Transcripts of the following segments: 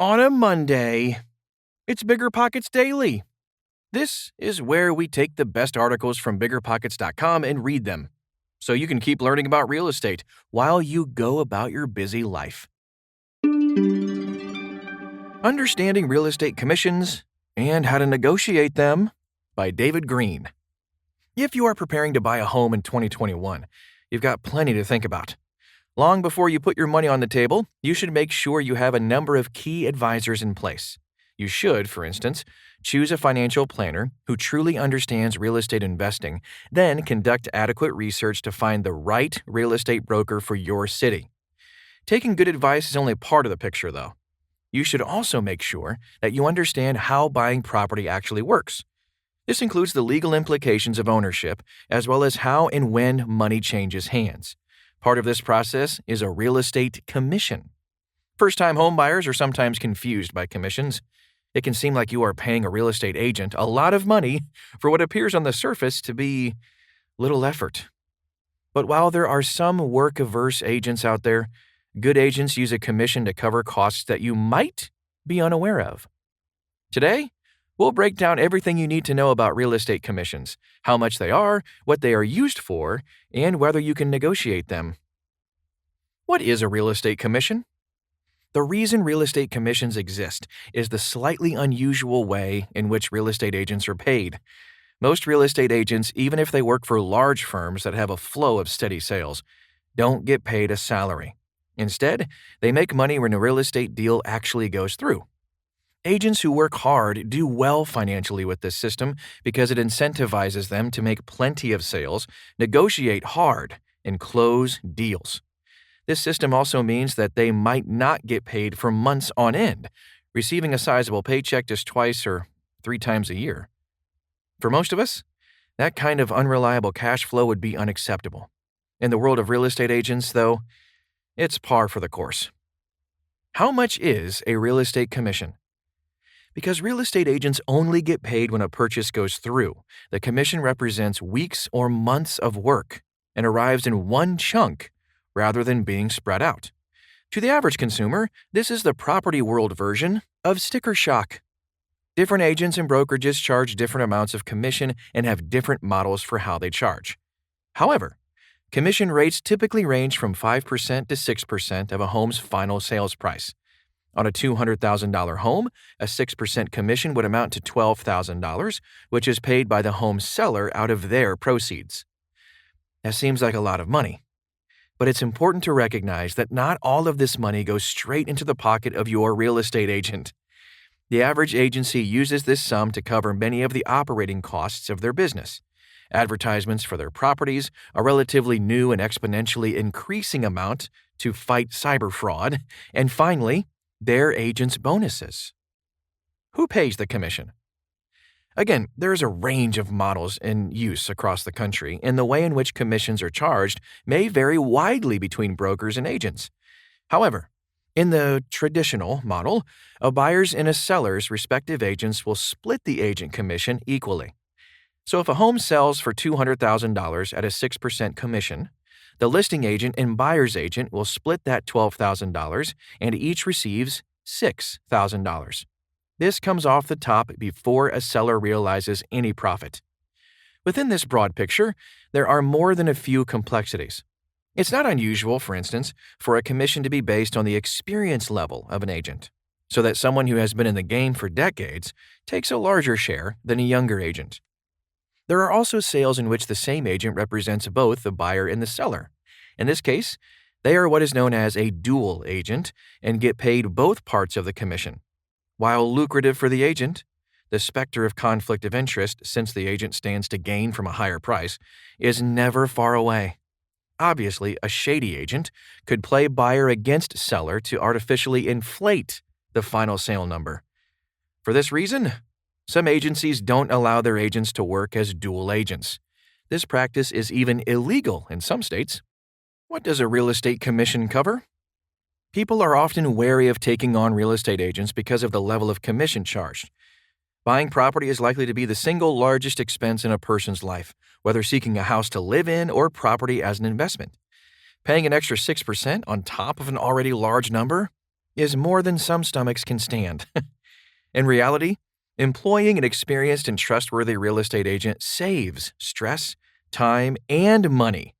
On a Monday, it's BiggerPockets Daily. This is where we take the best articles from BiggerPockets.com and read them, so you can keep learning about real estate while you go about your busy life. Understanding Real Estate Commissions and How to Negotiate Them by David Green. If you are preparing to buy a home in 2021, you've got plenty to think about. Long before you put your money on the table, you should make sure you have a number of key advisors in place. You should, for instance, choose a financial planner who truly understands real estate investing, then conduct adequate research to find the right real estate broker for your city. Taking good advice is only part of the picture, though. You should also make sure that you understand how buying property actually works. This includes the legal implications of ownership, as well as how and when money changes hands. Part of this process is a real estate commission. First-time home buyers are sometimes confused by commissions. It can seem like you are paying a real estate agent a lot of money for what appears on the surface to be little effort. But while there are some work-averse agents out there, good agents use a commission to cover costs that you might be unaware of. Today, we'll break down everything you need to know about real estate commissions, how much they are, what they are used for, and whether you can negotiate them. What is a real estate commission? The reason real estate commissions exist is the slightly unusual way in which real estate agents are paid. Most real estate agents, even if they work for large firms that have a flow of steady sales, don't get paid a salary. Instead, they make money when a real estate deal actually goes through. Agents who work hard do well financially with this system because it incentivizes them to make plenty of sales, negotiate hard, and close deals. This system also means that they might not get paid for months on end, receiving a sizable paycheck just twice or 3 times a year. For most of us, that kind of unreliable cash flow would be unacceptable. In the world of real estate agents, though, it's par for the course. How much is a real estate commission? Because real estate agents only get paid when a purchase goes through, the commission represents weeks or months of work and arrives in one chunk rather than being spread out. To the average consumer, this is the property world version of sticker shock. Different agents and brokerages charge different amounts of commission and have different models for how they charge. However, commission rates typically range from 5% to 6% of a home's final sales price. On a $200,000 home, a 6% commission would amount to $12,000, which is paid by the home seller out of their proceeds. That seems like a lot of money. But it's important to recognize that not all of this money goes straight into the pocket of your real estate agent. The average agency uses this sum to cover many of the operating costs of their business. Advertisements for their properties, a relatively new and exponentially increasing amount to fight cyber fraud, and finally, their agents' bonuses. Who pays the commission? Again, there is a range of models in use across the country, and the way in which commissions are charged may vary widely between brokers and agents. However, in the traditional model, a buyer's and a seller's respective agents will split the agent commission equally. So if a home sells for $200,000 at a 6% commission, the listing agent and buyer's agent will split that $12,000 and each receives $6,000. This comes off the top before a seller realizes any profit. Within this broad picture, there are more than a few complexities. It's not unusual, for instance, for a commission to be based on the experience level of an agent, so that someone who has been in the game for decades takes a larger share than a younger agent. There are also sales in which the same agent represents both the buyer and the seller. In this case, they are what is known as a dual agent and get paid both parts of the commission. While lucrative for the agent, the specter of conflict of interest, since the agent stands to gain from a higher price, is never far away. Obviously, a shady agent could play buyer against seller to artificially inflate the final sale number. For this reason, some agencies don't allow their agents to work as dual agents. This practice is even illegal in some states. What does a real estate commission cover? People are often wary of taking on real estate agents because of the level of commission charged. Buying property is likely to be the single largest expense in a person's life, whether seeking a house to live in or property as an investment. Paying an extra 6% on top of an already large number? is more than some stomachs can stand. In reality, employing an experienced and trustworthy real estate agent saves stress, time, and money.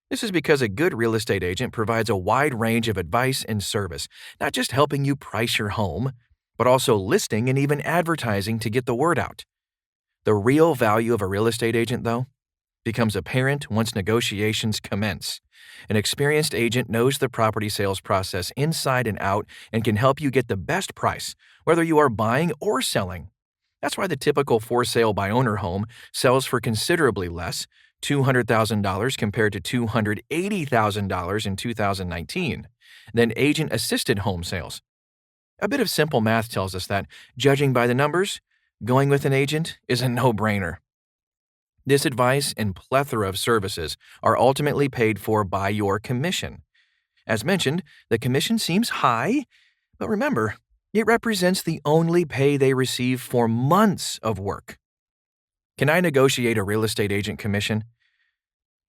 This is because a good real estate agent provides a wide range of advice and service, not just helping you price your home, but also listing and even advertising to get the word out. The real value of a real estate agent, though, becomes apparent once negotiations commence. An experienced agent knows the property sales process inside and out and can help you get the best price, whether you are buying or selling. That's why the typical for sale by owner home sells for considerably less, $200,000 compared to $280,000 in 2019, than agent-assisted home sales. A bit of simple math tells us that, judging by the numbers, going with an agent is a no-brainer. This advice and plethora of services are ultimately paid for by your commission. As mentioned, the commission seems high, but remember, it represents the only pay they receive for months of work. Can I negotiate a real estate agent commission?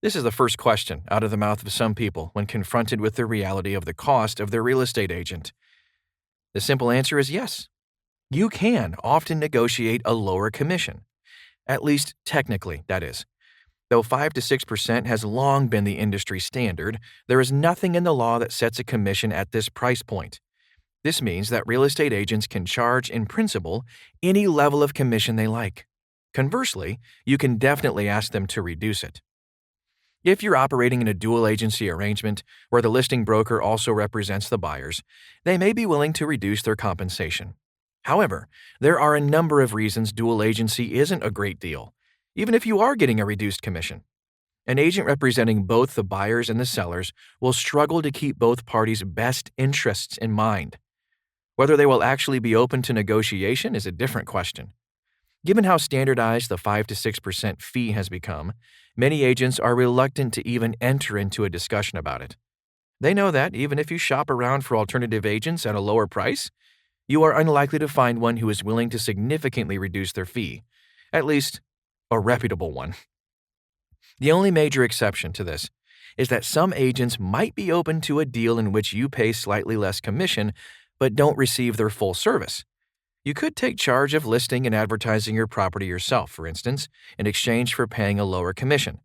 This is the first question out of the mouth of some people when confronted with the reality of the cost of their real estate agent. The simple answer is yes. You can often negotiate a lower commission. At least technically, that is. Though 5 to 6% has long been the industry standard, there is nothing in the law that sets a commission at this price point. This means that real estate agents can charge, in principle, any level of commission they like. Conversely, you can definitely ask them to reduce it. If you're operating in a dual agency arrangement where the listing broker also represents the buyers, they may be willing to reduce their compensation. However, there are a number of reasons dual agency isn't a great deal, even if you are getting a reduced commission. An agent representing both the buyers and the sellers will struggle to keep both parties' best interests in mind. Whether they will actually be open to negotiation is a different question. Given how standardized the 5 to 6% fee has become, many agents are reluctant to even enter into a discussion about it. They know that even if you shop around for alternative agents at a lower price, you are unlikely to find one who is willing to significantly reduce their fee, at least a reputable one. The only major exception to this is that some agents might be open to a deal in which you pay slightly less commission but don't receive their full service. You could take charge of listing and advertising your property yourself, for instance, in exchange for paying a lower commission.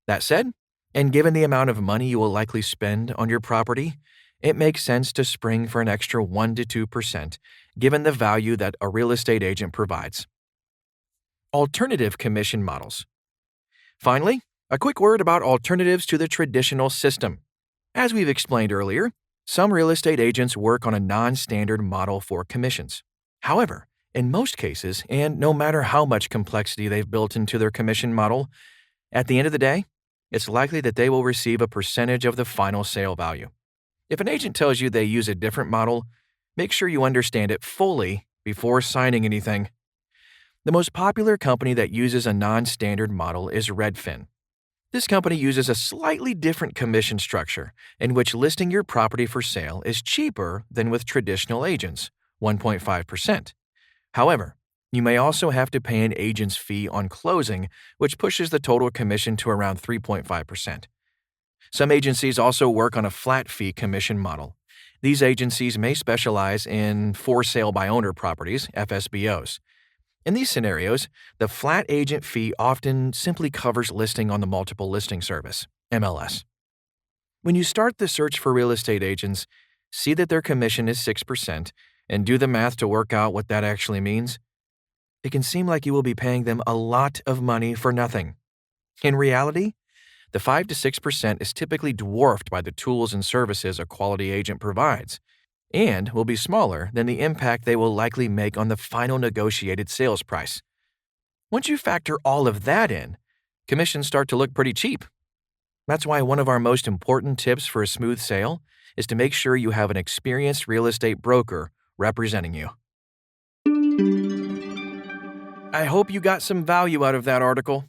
That said, and given the amount of money you will likely spend on your property, it makes sense to spring for an extra 1 to 2%, given the value that a real estate agent provides. Alternative commission models. Finally, a quick word about alternatives to the traditional system. As we've explained earlier, some real estate agents work on a non-standard model for commissions. However, in most cases, and no matter how much complexity they've built into their commission model, at the end of the day, it's likely that they will receive a percentage of the final sale value. If an agent tells you they use a different model, make sure you understand it fully before signing anything. The most popular company that uses a non-standard model is Redfin. This company uses a slightly different commission structure in which listing your property for sale is cheaper than with traditional agents, 1.5%. However, you may also have to pay an agent's fee on closing, which pushes the total commission to around 3.5%. Some agencies also work on a flat fee commission model. These agencies may specialize in for sale by owner properties, FSBOs. In these scenarios, the flat agent fee often simply covers listing on the multiple listing service, MLS. When you start the search for real estate agents, see that their commission is 6% and do the math to work out what that actually means. It can seem like you will be paying them a lot of money for nothing. In reality, the 5 to 6% is typically dwarfed by the tools and services a quality agent provides, and will be smaller than the impact they will likely make on the final negotiated sales price. Once you factor all of that in, commissions start to look pretty cheap. That's why one of our most important tips for a smooth sale is to make sure you have an experienced real estate broker representing you. I hope you got some value out of that article.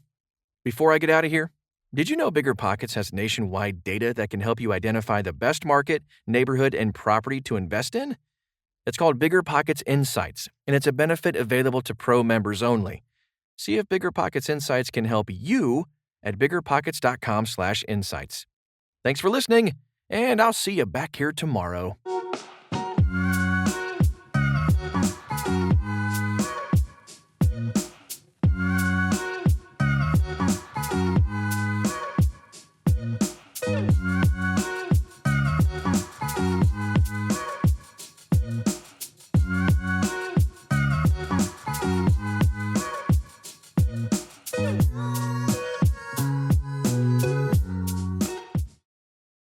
Before I get out of here, did you know BiggerPockets has nationwide data that can help you identify the best market, neighborhood, and property to invest in? It's called BiggerPockets Insights, and it's a benefit available to pro members only. See if BiggerPockets Insights can help you at biggerpockets.com/insights. Thanks for listening, and I'll see you back here tomorrow.